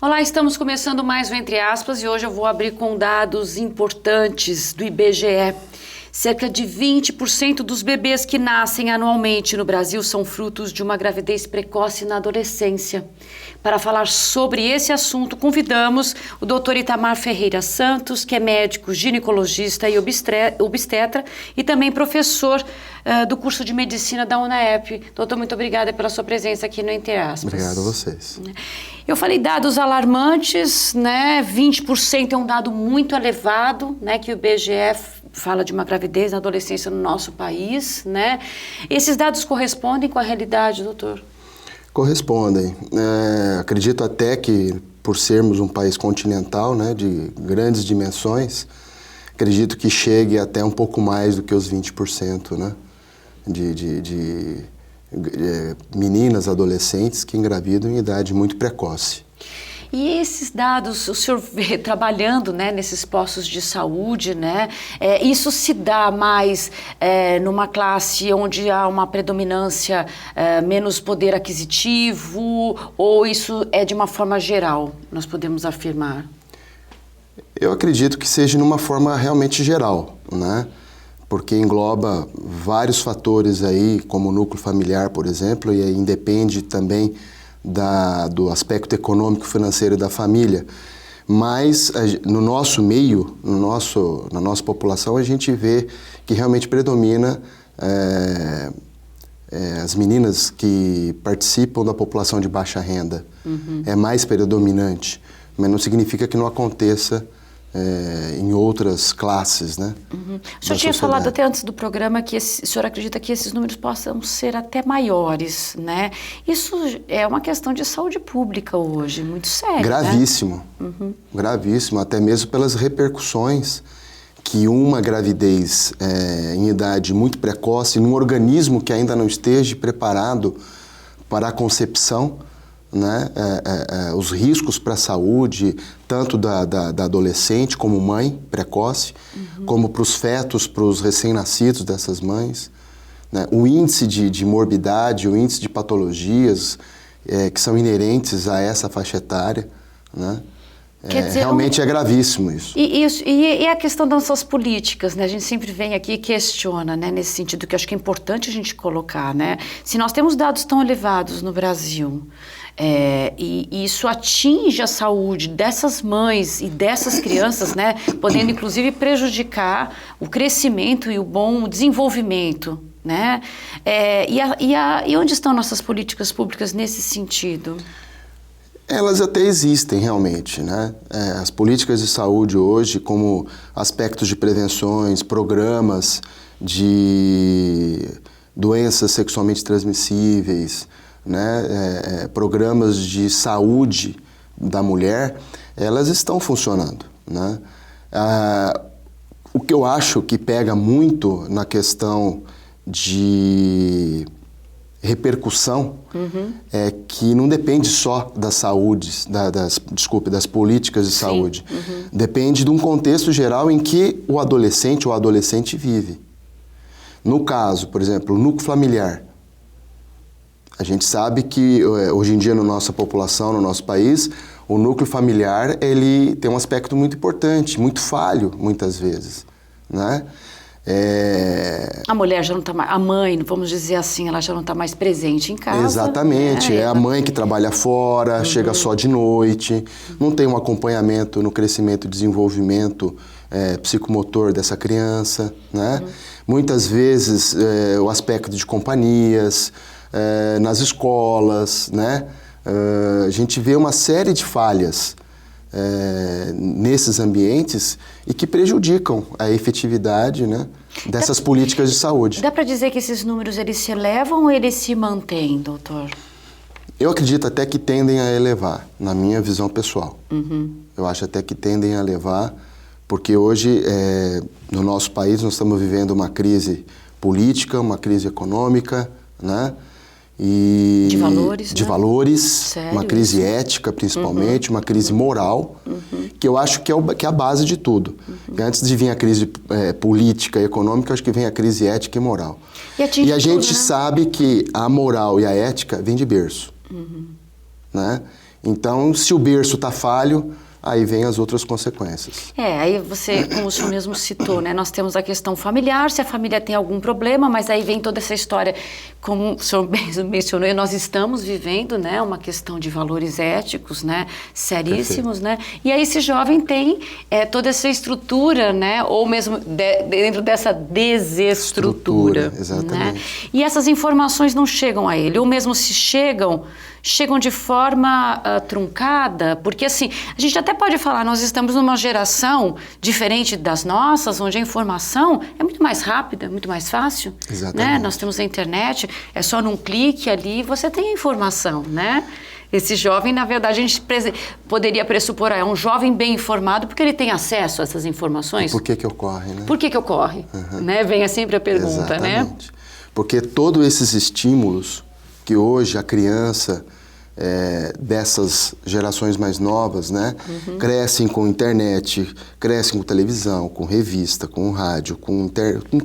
Olá, estamos começando mais um Entre Aspas e hoje eu vou abrir com dados importantes do IBGE. Cerca de 20% dos bebês que nascem anualmente no Brasil são frutos de uma gravidez precoce na adolescência. Para falar sobre esse assunto, convidamos o Dr. Itamar Ferreira Santos, que é médico, ginecologista e obstetra e também professor do curso de medicina da UNAEP. Doutor, muito obrigada pela sua presença aqui no Entre Aspas. Obrigado a vocês. Eu falei dados alarmantes, né? 20% é um dado muito elevado, né? Que o IBGE fala de uma gravidez na adolescência no nosso país, né? Esses dados correspondem com a realidade, doutor? Correspondem. Acredito até que, por sermos um país continental, né, de grandes dimensões, acredito que chegue até um pouco mais do que os 20%, né, de meninas, adolescentes que engravidam em idade muito precoce. E esses dados, o senhor vê trabalhando, né, nesses postos de saúde, né, isso se dá mais numa classe onde há uma predominância, menos poder aquisitivo, ou isso é de uma forma geral, nós podemos afirmar? Eu acredito que seja numa forma realmente geral, né, porque engloba vários fatores aí, como o núcleo familiar, por exemplo, e aí independe também do aspecto econômico financeiro da família, mas no nosso meio, na nossa população, a gente vê que realmente predomina as meninas que participam da população de baixa renda. Uhum. É mais predominante, mas não significa que não aconteça em outras classes, né? Uhum. O senhor tinha falado até antes do programa que o senhor acredita que esses números possam ser até maiores, né? Isso é uma questão de saúde pública hoje, muito séria. Gravíssimo, né? Uhum. Gravíssimo, até mesmo pelas repercussões que uma gravidez em idade muito precoce, num organismo que ainda não esteja preparado para a concepção, né, os riscos para a saúde, tanto da adolescente como mãe precoce, uhum, como para os fetos, para os recém-nascidos dessas mães, né, o índice de morbidade, o índice de patologias que são inerentes a essa faixa etária, né, quer dizer, realmente é gravíssimo isso. E a questão das nossas políticas, né? A gente sempre vem aqui e questiona, né? Nesse sentido que eu acho que é importante a gente colocar, né? Se nós temos dados tão elevados no Brasil, e isso atinge a saúde dessas mães e dessas crianças, né? Podendo inclusive prejudicar o crescimento e o bom desenvolvimento, né? E onde estão nossas políticas públicas nesse sentido? Elas até existem realmente, né? As políticas de saúde hoje, como aspectos de prevenções, programas de doenças sexualmente transmissíveis, né? Programas de saúde da mulher, elas estão funcionando, né? O que eu acho que pega muito na questão de repercussão, uhum, é que não depende só da saúde, das políticas de saúde. Uhum. Depende de um contexto geral em que o adolescente vive. No caso, por exemplo, o núcleo familiar. A gente sabe que hoje em dia na nossa população, no nosso país, o núcleo familiar ele tem um aspecto muito importante, muito falho muitas vezes, né? A mulher já não está mais, a mãe, vamos dizer assim, ela já não está mais presente em casa. Exatamente, é a mãe que trabalha fora, uhum, chega só de noite, uhum, não tem um acompanhamento no crescimento e desenvolvimento psicomotor dessa criança, né? Uhum. Muitas vezes o aspecto de companhias, nas escolas, né? A gente vê uma série de falhas nesses ambientes e que prejudicam a efetividade, né, dessas políticas de saúde. Dá para dizer que esses números eles se elevam ou eles se mantêm, doutor? Eu acredito até que tendem a elevar, na minha visão pessoal. Uhum. Eu acho até que tendem a elevar, porque hoje, no nosso país, nós estamos vivendo uma crise política, uma crise econômica, né? E de valores, de né? valores, Sério? Uma crise ética principalmente, uhum, uma crise moral, uhum, que eu acho que é a base de tudo. Uhum. Antes de vir a crise política e econômica, acho que vem a crise ética e moral. E a gente sabe que a moral e a ética vêm de berço, uhum, né? Então, se o berço está falho, aí vem as outras consequências. Aí você, como o senhor mesmo citou, né? Nós temos a questão familiar, se a família tem algum problema, mas aí vem toda essa história, como o senhor mesmo mencionou, e nós estamos vivendo, né? Uma questão de valores éticos, né? Seríssimos, né? E aí esse jovem tem toda essa estrutura, né? Ou mesmo dentro dessa desestrutura. Exatamente. Né? E essas informações não chegam a ele, ou mesmo se chegam de forma truncada, porque assim, a gente até pode falar, nós estamos numa geração diferente das nossas, onde a informação é muito mais rápida, muito mais fácil. Exatamente. Né? Nós temos a internet, é só num clique ali, você tem a informação, né? Esse jovem, na verdade, a gente poderia pressupor, é um jovem bem informado porque ele tem acesso a essas informações. E por que ocorre, né? Por que ocorre? Né? Vem sempre a pergunta, Exatamente. Né? Porque todos esses estímulos que hoje a criança dessas gerações mais novas, né, crescem com internet, crescem com televisão, com revista, com rádio, com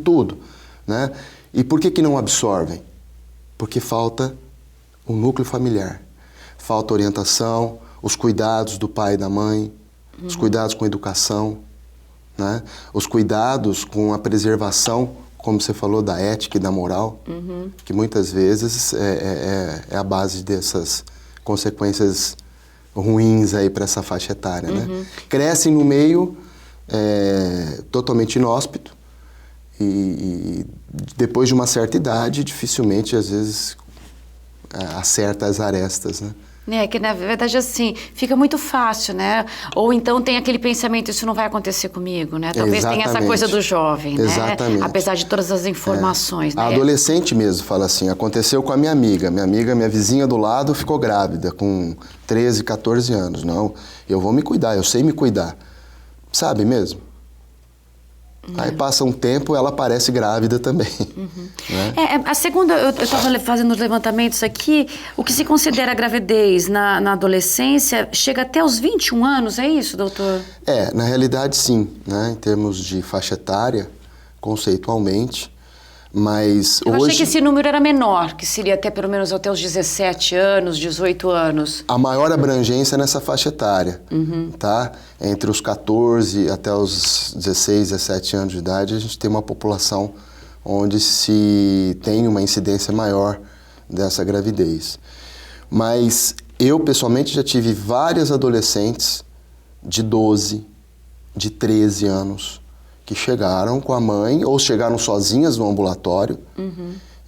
tudo, né? E por que não absorvem? Porque falta o núcleo familiar, falta orientação, os cuidados do pai e da mãe, os cuidados com a educação, né? Os cuidados com a preservação, como você falou, da ética e da moral, que muitas vezes é a base dessas consequências ruins aí para essa faixa etária, né? Crescem no meio totalmente inóspito e depois de uma certa idade, dificilmente, às vezes, acerta as arestas, né? Que na verdade assim, fica muito fácil, né? Ou então tem aquele pensamento, isso não vai acontecer comigo, né? Talvez tenha essa coisa do jovem, Exatamente. Né? Apesar de todas as informações, né? A adolescente mesmo fala assim, aconteceu com a minha amiga, minha vizinha do lado ficou grávida com 13, 14 anos. Não, eu vou me cuidar, eu sei me cuidar. Sabe mesmo? Aí passa um tempo, ela aparece grávida também. Né? A segunda, eu estava fazendo os levantamentos aqui, o que se considera gravidez na adolescência chega até os 21 anos, é isso, doutor? Na realidade sim, né? Em termos de faixa etária, conceitualmente, mas eu hoje... achei que esse número era menor, que seria até pelo menos até os 17 anos, 18 anos. A maior abrangência é nessa faixa etária, tá? Entre os 14 até os 16, 17 anos de idade, a gente tem uma população onde se tem uma incidência maior dessa gravidez. Mas eu, pessoalmente, já tive várias adolescentes de 12, de 13 anos, que chegaram com a mãe ou chegaram sozinhas no ambulatório.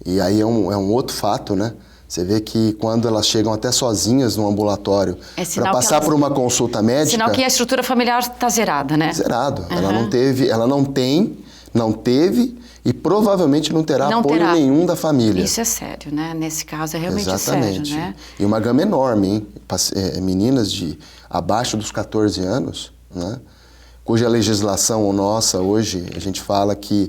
E aí é um outro fato, né? Você vê que quando elas chegam até sozinhas no ambulatório para passar por uma consulta médica... Sinal que a estrutura familiar está zerada, né? Zerado. Ela não teve e provavelmente não terá apoio nenhum da família. Isso é sério, né? Nesse caso é realmente Exatamente. Sério, né? E uma gama enorme, hein? Meninas de abaixo dos 14 anos, né? Cuja legislação nossa hoje, a gente fala que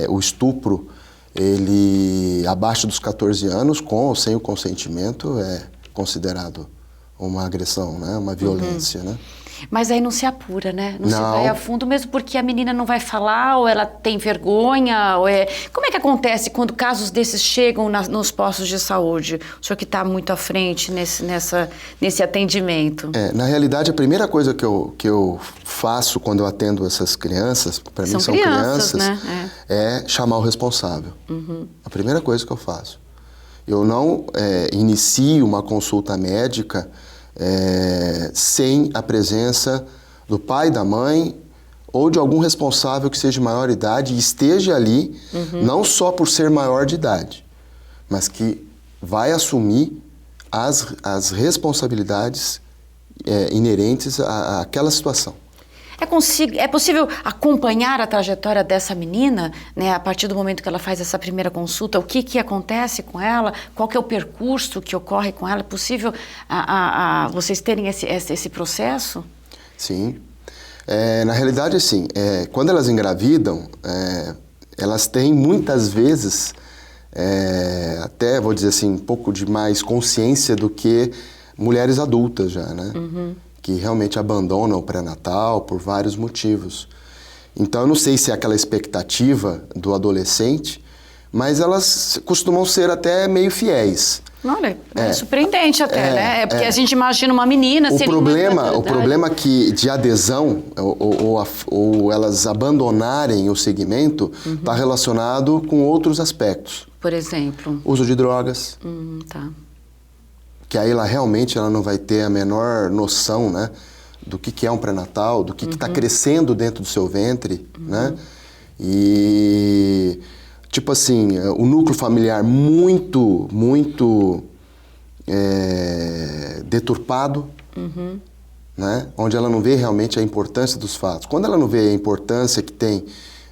o estupro, ele abaixo dos 14 anos, com ou sem o consentimento, é considerado uma agressão, né? Uma violência, né? Mas aí não se apura, né? Não se vai a fundo, mesmo porque a menina não vai falar, ou ela tem vergonha, ou Como é que acontece quando casos desses chegam nos postos de saúde? O senhor que está muito à frente nesse atendimento. Na realidade, a primeira coisa que eu faço quando eu atendo essas crianças, para mim são crianças, né? É chamar o responsável. A primeira coisa que eu faço. Eu não inicio uma consulta médica sem a presença do pai, da mãe ou de algum responsável que seja de maior idade e esteja ali, não só por ser maior de idade, mas que vai assumir as responsabilidades inerentes àquela situação. É possível acompanhar a trajetória dessa menina, né, a partir do momento que ela faz essa primeira consulta? O que acontece com ela? Qual que é o percurso que ocorre com ela? É possível vocês terem esse processo? Sim. Na realidade, assim, quando elas engravidam, elas têm muitas vezes, até vou dizer assim, um pouco de mais consciência do que mulheres adultas já, né? Que realmente abandonam o pré-natal por vários motivos. Então, eu não sei se é aquela expectativa do adolescente, mas elas costumam ser até meio fiéis. Olha, é surpreendente até, né? É porque a gente imagina uma menina... O problema que de adesão ou elas abandonarem o segmento está relacionado com outros aspectos. Por exemplo? Uso de drogas. Tá. Que aí ela não vai ter a menor noção, né? Do que é um pré-natal, do que está crescendo dentro do seu ventre, né? E... Tipo assim, o núcleo familiar muito deturpado, né? Onde ela não vê realmente a importância dos fatos. Quando ela não vê a importância que tem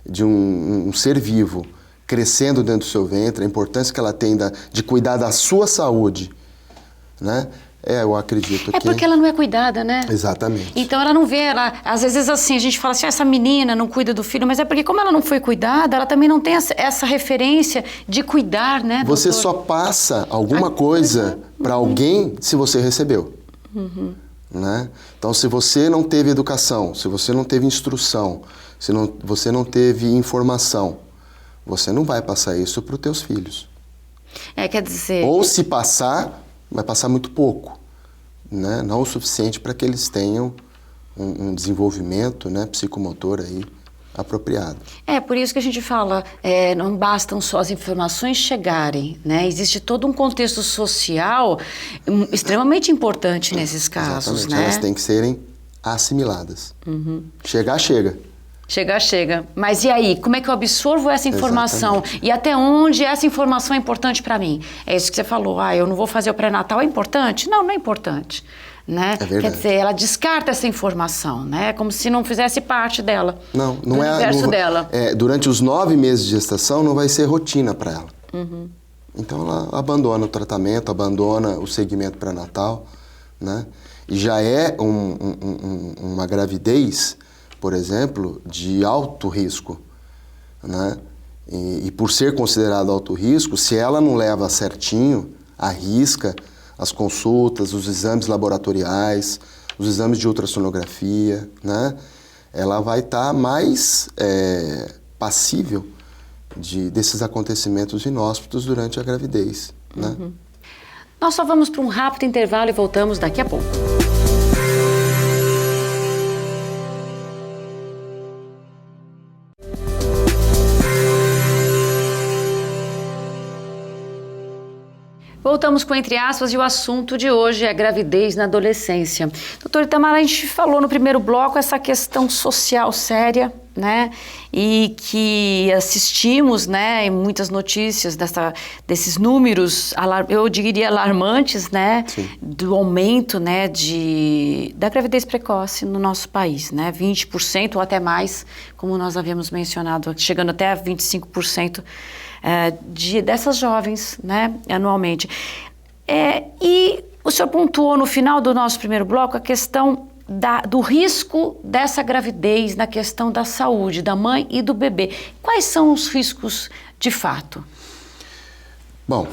de um ser vivo crescendo dentro do seu ventre, a importância que ela tem de cuidar da sua saúde, né? Eu acredito que... É porque ela não é cuidada, né? Exatamente. Então ela não vê, às vezes assim, a gente fala assim, essa menina não cuida do filho, mas é porque como ela não foi cuidada, ela também não tem essa referência de cuidar, né, doutor? Você só passa alguma coisa para alguém se você recebeu. Né? Então, se você não teve educação, se você não teve instrução, se você não teve informação, você não vai passar isso para os teus filhos. Quer dizer... Ou se passar, vai passar muito pouco, né? Não o suficiente para que eles tenham um desenvolvimento, né, psicomotor aí apropriado. Por isso que a gente fala, não bastam só as informações chegarem, né? Existe todo um contexto social extremamente importante nesses casos, Exatamente. né? Elas têm que serem assimiladas. Chegar, chega. Chega. Mas e aí, como é que eu absorvo essa informação? Exatamente. E até onde essa informação é importante para mim? É isso que você falou, eu não vou fazer o pré-natal, é importante? Não é importante. Né? É verdade. Quer dizer, ela descarta essa informação, né? Como se não fizesse parte dela. Não do é universo dela. Durante os 9 meses de gestação não vai ser rotina para ela. Então ela abandona o tratamento, abandona o segmento pré-natal, né? E já é uma gravidez, por exemplo, de alto risco, né? E por ser considerado alto risco, se ela não leva certinho, arrisca as consultas, os exames laboratoriais, os exames de ultrassonografia, né? Ela vai estar mais passível desses acontecimentos inóspitos durante a gravidez, né? Nós só vamos para um rápido intervalo e voltamos daqui a pouco. Voltamos com Entre Aspas e o assunto de hoje é gravidez na adolescência. Doutor Itamar, a gente falou no primeiro bloco essa questão social séria, né? E que assistimos, né, em muitas notícias desses números, eu diria alarmantes, né? Sim. Do aumento, né, da gravidez precoce no nosso país, né? 20% ou até mais, como nós havíamos mencionado, chegando até a 25%. Dessas jovens, né, anualmente. E o senhor pontuou no final do nosso primeiro bloco a questão do risco dessa gravidez na questão da saúde da mãe e do bebê. Quais são os riscos de fato? Bom,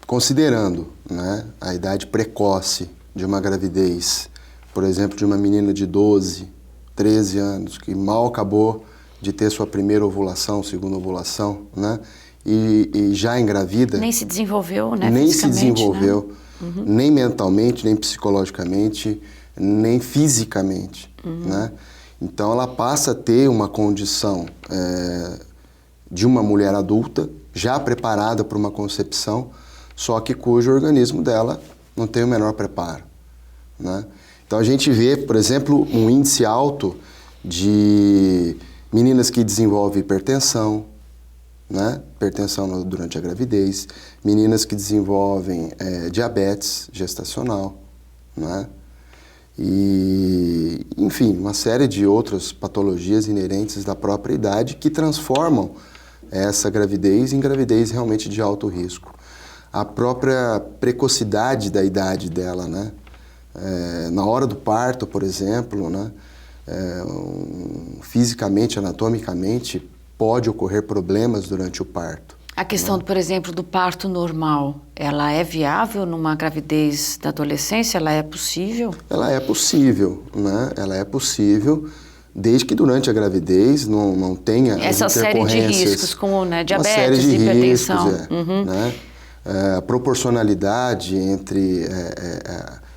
considerando, né, a idade precoce de uma gravidez, por exemplo, de uma menina de 12, 13 anos, que mal acabou de ter sua primeira ovulação, segunda ovulação, né? E já engravida... Nem se desenvolveu, né? Nem se desenvolveu, né? Nem mentalmente, nem psicologicamente, nem fisicamente, né? Então ela passa a ter uma condição de uma mulher adulta, já preparada para uma concepção, só que cujo organismo dela não tem o menor preparo, né? Então a gente vê, por exemplo, um índice alto de meninas que desenvolvem hipertensão, né? Hipertensão durante a gravidez, meninas que desenvolvem diabetes gestacional, né? E, enfim, uma série de outras patologias inerentes da própria idade que transformam essa gravidez em gravidez realmente de alto risco. A própria precocidade da idade dela, né? Na hora do parto, por exemplo, né? Fisicamente, anatomicamente, pode ocorrer problemas durante o parto. A questão, né? Por exemplo, do parto normal, ela é viável numa gravidez da adolescência? Ela é possível? Ela é possível, né? Ela é possível, desde que durante a gravidez não tenha essa série de riscos, como, né, diabetes, uma série de hipertensão. Riscos, né? a proporcionalidade entre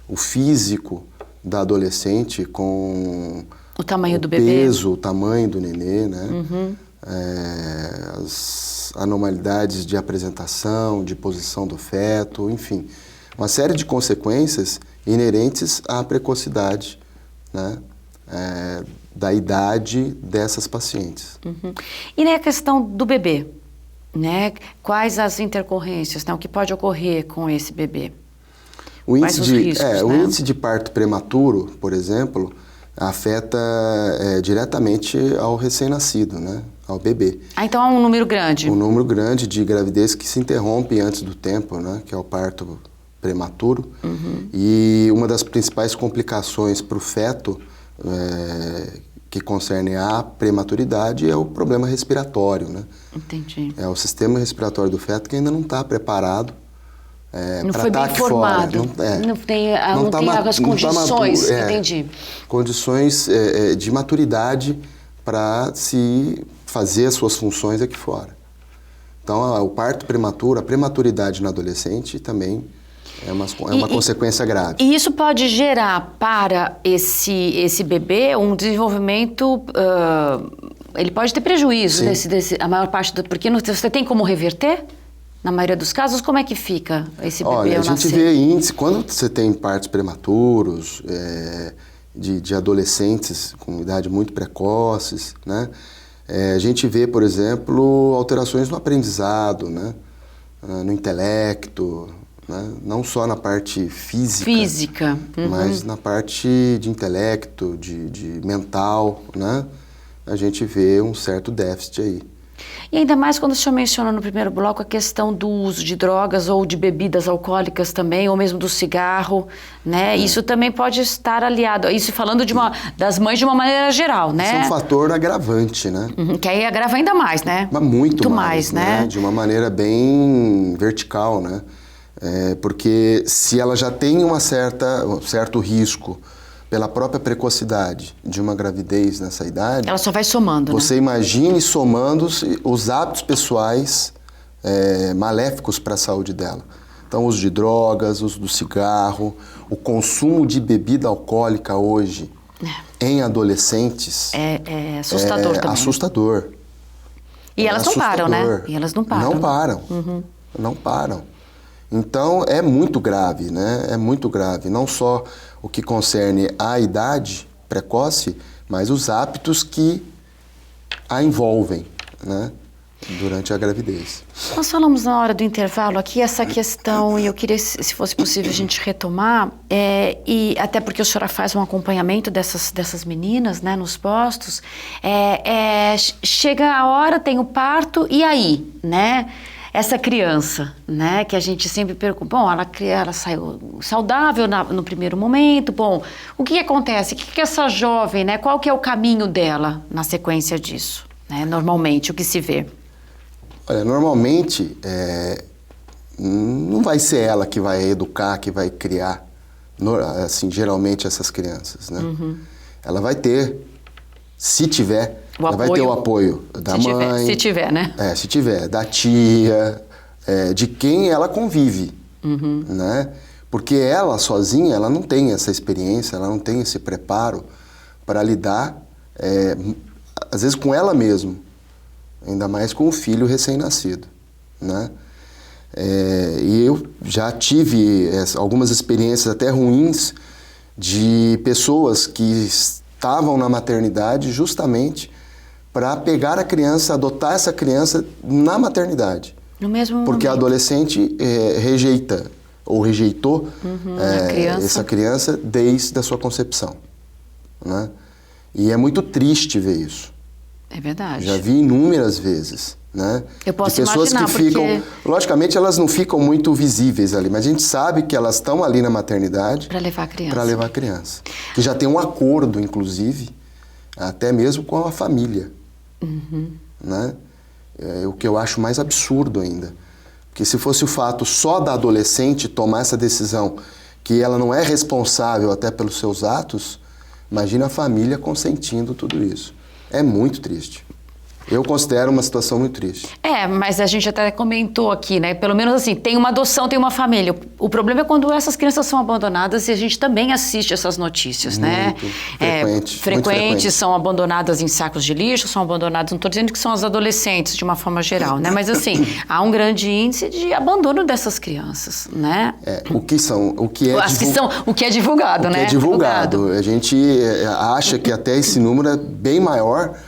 o físico da adolescente com o tamanho do bebê, bebê, o tamanho do nenê, né? As anormalidades de apresentação, de posição do feto, enfim, uma série de consequências inerentes à precocidade, né? Da idade dessas pacientes. E na questão do bebê, né? Quais as intercorrências, né? O que pode ocorrer com esse bebê? O índice, riscos, o né? índice de parto prematuro, por exemplo, afeta diretamente ao recém-nascido, né? Ao bebê. Então é um número grande. Um número grande de gravidez que se interrompe antes do tempo, né? Que é o parto prematuro. E uma das principais complicações para o feto que concerne à prematuridade é o problema respiratório, né? Entendi. É o sistema respiratório do feto que ainda não está preparado Não para foi estar bem aqui formado. fora. Não tem tá as condições, entendi. Condições de maturidade para se fazer as suas funções aqui fora. Então, o parto prematuro, a prematuridade no adolescente também é uma consequência grave. E isso pode gerar para esse bebê um desenvolvimento... ele pode ter prejuízo a maior parte porque você tem como reverter? Na maioria dos casos, como é que fica esse bebê ao nascer? Olha, a gente vê índice, quando você tem partos prematuros, de adolescentes com idade muito precoces, né? A gente vê, por exemplo, alterações no aprendizado, né? No intelecto, né? Não só na parte física, mas na parte de intelecto, de mental, né? A gente vê um certo déficit aí. E ainda mais quando o senhor menciona no primeiro bloco a questão do uso de drogas ou de bebidas alcoólicas também, ou mesmo do cigarro, né? Isso também pode estar aliado, isso falando das mães de uma maneira geral, né? Isso é um fator agravante, né? Que aí agrava ainda mais, né? Mas muito mais, né? De uma maneira bem vertical, né? Porque se ela já tem um certo risco pela própria precocidade de uma gravidez nessa idade... Ela só vai somando, Você imagine somando os hábitos pessoais maléficos para a saúde dela. Então, o uso de drogas, o uso do cigarro, o consumo de bebida alcoólica hoje em adolescentes... É assustador também. Assustador. E elas não param, né? E elas não param. Não param. Não param. Então, é muito grave, né? É muito grave. Não só o que concerne à idade precoce, mas os hábitos que a envolvem, né? Durante a gravidez. Nós falamos na hora do intervalo aqui essa questão, e eu queria, se fosse possível, a gente retomar, e até porque a senhora faz um acompanhamento dessas meninas, né, nos postos, chega a hora, tem o parto, e aí, né? Essa criança, né, que a gente sempre pergunta, bom, ela saiu saudável no primeiro momento, bom, o que acontece? O que essa jovem, né, qual que é o caminho dela na sequência disso, né, normalmente, o que se vê? Olha, normalmente, não vai ser ela que vai educar, que vai criar, assim, geralmente essas crianças, né? Ela vai ter, se tiver... Ela vai ter o apoio da mãe. Se tiver, né? Se tiver. Da tia, de quem ela convive, né? Porque ela sozinha, ela não tem essa experiência, ela não tem esse preparo para lidar, às vezes com ela mesma, ainda mais com o filho recém-nascido, né? E eu já tive algumas experiências até ruins de pessoas que estavam na maternidade justamente para pegar a criança, adotar essa criança na maternidade. No mesmo momento. Porque a adolescente rejeita ou rejeitou essa criança desde a sua concepção, né? E é muito triste ver isso. É verdade. Já vi inúmeras vezes, né? Eu posso de pessoas imaginar, que ficam, porque... logicamente elas não ficam muito visíveis ali, mas a gente sabe que elas estão ali na maternidade para levar a criança. Para levar a criança. Que já tem um acordo, inclusive, até mesmo com a família. Né? O que eu acho mais absurdo ainda. Porque se fosse o fato só da adolescente tomar essa decisão, que ela não é responsável até pelos seus atos, imagina a família consentindo tudo isso. É muito triste. Eu considero uma situação muito triste. Mas a gente até comentou aqui, né? Pelo menos assim, tem uma adoção, tem uma família. O problema é quando essas crianças são abandonadas e a gente também assiste essas notícias, né? Frequentes, são abandonadas em sacos de lixo, são abandonadas, não estou dizendo que são as adolescentes de uma forma geral, né? Mas assim, há um grande índice de abandono dessas crianças, né? O que é divulgado, né? É divulgado. A gente acha que até esse número é bem maior,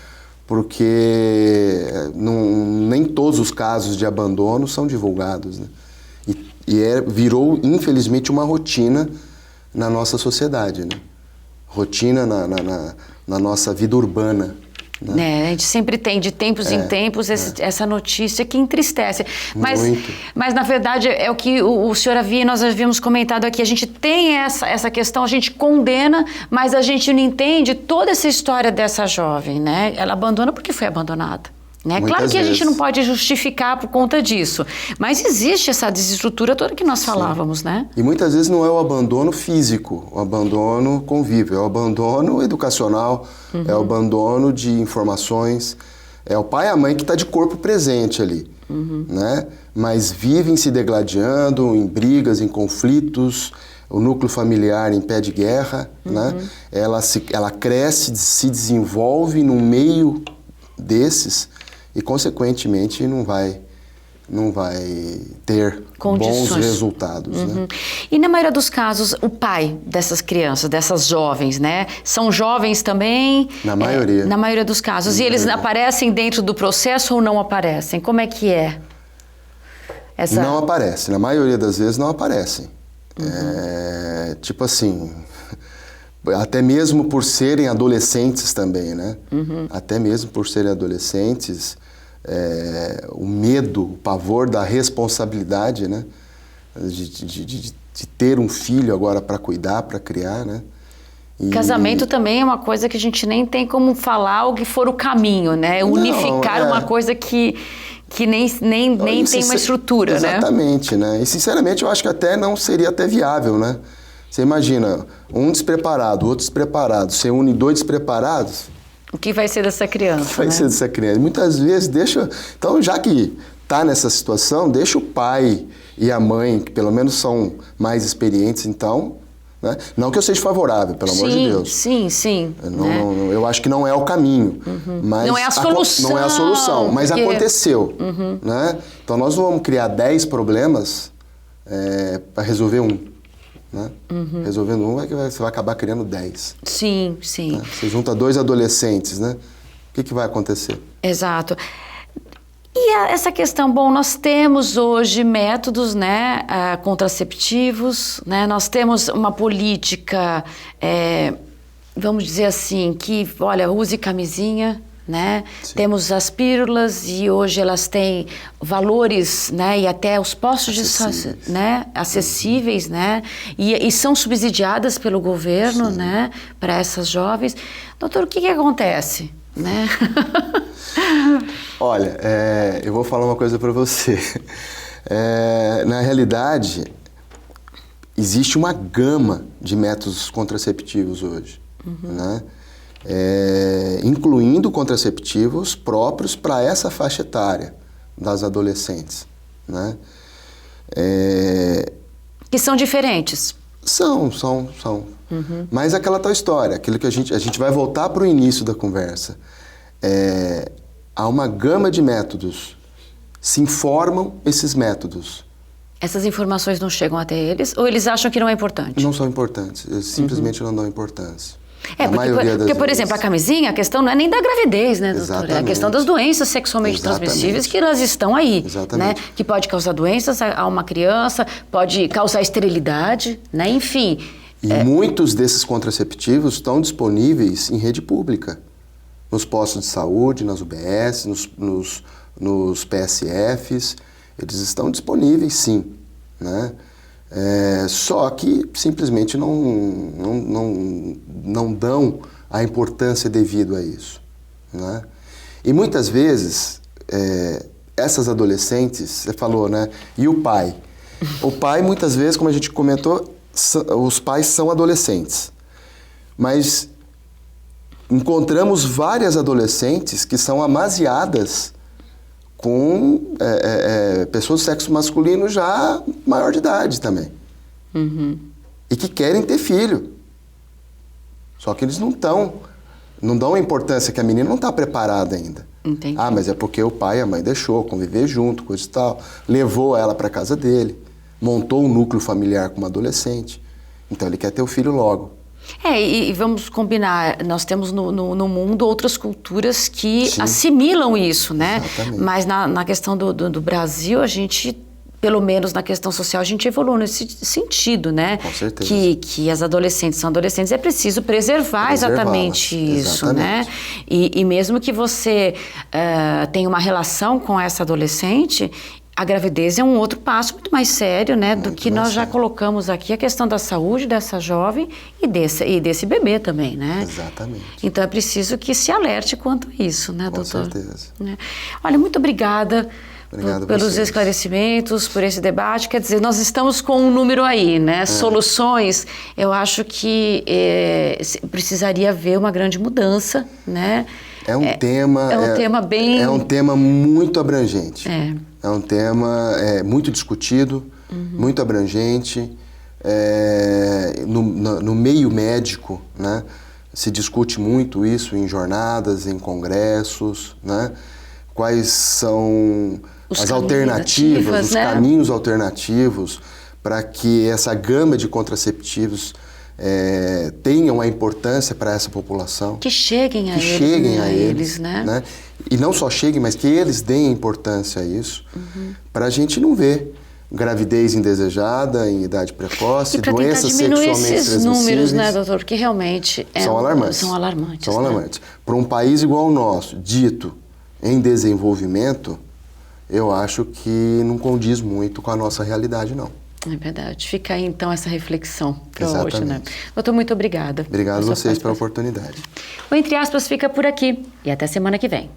porque nem todos os casos de abandono são divulgados, né? Virou, infelizmente, uma rotina na nossa sociedade, né? Rotina na nossa vida urbana. Né? A gente sempre tem, de tempos em tempos, essa notícia que entristece. Mas na verdade, é o que o senhor havia e nós havíamos comentado aqui. A gente tem essa questão, a gente condena, mas a gente não entende toda essa história dessa jovem, né? Ela abandona porque foi abandonada. Né? Claro que a gente não pode justificar por conta disso, mas existe essa desestrutura toda que nós falávamos, né? E muitas vezes não é o abandono físico, o abandono convívio, é o abandono educacional, é o abandono de informações, é o pai e a mãe que está de corpo presente ali, né? Mas vivem se degladiando em brigas, em conflitos, o núcleo familiar em pé de guerra, né? Ela cresce, se desenvolve no meio desses e, consequentemente, não vai ter condições. Bons resultados. Né? E na maioria dos casos, o pai dessas crianças, dessas jovens, né? São jovens também? Na maioria. Na maioria dos casos. E eles aparecem dentro do processo ou não aparecem? Como é que é? Não aparecem. Na maioria das vezes não aparecem. Tipo assim... Até mesmo por serem adolescentes também, né? Até mesmo por serem adolescentes, o medo, o pavor da responsabilidade, né? De ter um filho agora para cuidar, para criar, né? Casamento também é uma coisa que a gente nem tem como falar o que for o caminho, né? Unificar uma coisa que nem tem uma estrutura, exatamente, né? E sinceramente eu acho que até não seria até viável, né? Você imagina, um despreparado, outro despreparado, você une dois despreparados... O que vai ser dessa criança, O que vai ser dessa criança? Muitas vezes deixa... Então, já que está nessa situação, deixa o pai e a mãe, que pelo menos são mais experientes, então... Né? Não que eu seja favorável, pelo amor de Deus. Sim. Eu acho que não é o caminho. Mas não é a solução. Não é a solução, mas aconteceu. Né? Então, nós não vamos criar 10 problemas para resolver um. Né? Resolvendo um, você vai acabar criando 10. Sim. Né? Você junta 2 adolescentes, né? O que vai acontecer? Exato. E essa questão, nós temos hoje métodos, né, contraceptivos, né? Nós temos uma política, vamos dizer assim, que, olha, use camisinha, né? Temos as pílulas e hoje elas têm valores, né? E até os postos acessíveis, né? Acessíveis, né? E são subsidiadas pelo governo, né? Para essas jovens. Doutor, o que acontece, né? Olha, eu vou falar uma coisa para você. Na realidade, existe uma gama de métodos contraceptivos hoje, né? Incluindo contraceptivos próprios para essa faixa etária das adolescentes, né? Que são diferentes. São. Mas aquela tal história, aquilo que a gente vai voltar para o início da conversa. Há uma gama de métodos. Se informam esses métodos. Essas informações não chegam até eles ou eles acham que não é importante? Não são importantes, eles simplesmente não dão importância. Porque, por exemplo, a camisinha, a questão não é nem da gravidez, né, doutora? Exatamente. É a questão das doenças sexualmente transmissíveis que elas estão aí, né? Que pode causar doenças a uma criança, pode causar esterilidade, né? Enfim. E muitos desses contraceptivos estão disponíveis em rede pública. Nos postos de saúde, nas UBS, nos PSFs, eles estão disponíveis sim, né? Só que simplesmente não dão a importância devida a isso, né? E muitas vezes, essas adolescentes, você falou, né? E o pai? O pai, muitas vezes, como a gente comentou, os pais são adolescentes. Mas encontramos várias adolescentes que são amasiadas com pessoas do sexo masculino já maior de idade também. E que querem ter filho. Só que eles não dão a importância, que a menina não está preparada ainda. Entendi. Ah, mas é porque o pai e a mãe deixou conviver junto, coisa e tal. Levou ela para casa dele, montou um núcleo familiar com uma adolescente. Então ele quer ter o filho logo. E vamos combinar, nós temos no mundo outras culturas que Sim. assimilam isso, né? Exatamente. Mas na questão do Brasil, a gente, pelo menos na questão social, a gente evoluiu nesse sentido, né? Com certeza. Que as adolescentes são adolescentes, é preciso preservar exatamente isso, exatamente. né? E mesmo que você tenha uma relação com essa adolescente, a gravidez é um outro passo muito mais sério, né? Do que nós já colocamos aqui, a questão da saúde dessa jovem e desse bebê também, né? Exatamente. Então é preciso que se alerte quanto a isso, né, doutor? Com certeza. Olha, muito obrigada. Obrigado Pelos vocês. esclarecimentos, por esse debate. Quer dizer, nós estamos com um número aí, né? Soluções, eu acho que precisaria haver uma grande mudança, né? É um tema... É um tema bem... É um tema muito abrangente. É um tema muito discutido, muito abrangente. No meio médico, né? Se discute muito isso em jornadas, em congressos, né? Quais são as alternativas, os caminhos alternativos para que essa gama de contraceptivos tenham a importância para essa população. Que cheguem a eles, né? E não só cheguem, mas que eles deem importância a isso, para a gente não ver gravidez indesejada em idade precoce, doenças sexualmente transmissíveis. Esses números, né, doutor, que realmente são alarmantes. São alarmantes. São alarmantes. Para um país igual ao nosso, dito em desenvolvimento, eu acho que não condiz muito com a nossa realidade, não. É verdade. Fica aí, então, essa reflexão para Exatamente. hoje, né? Doutor, muito obrigada. Obrigado a vocês pela oportunidade. O Entre Aspas fica por aqui e até semana que vem.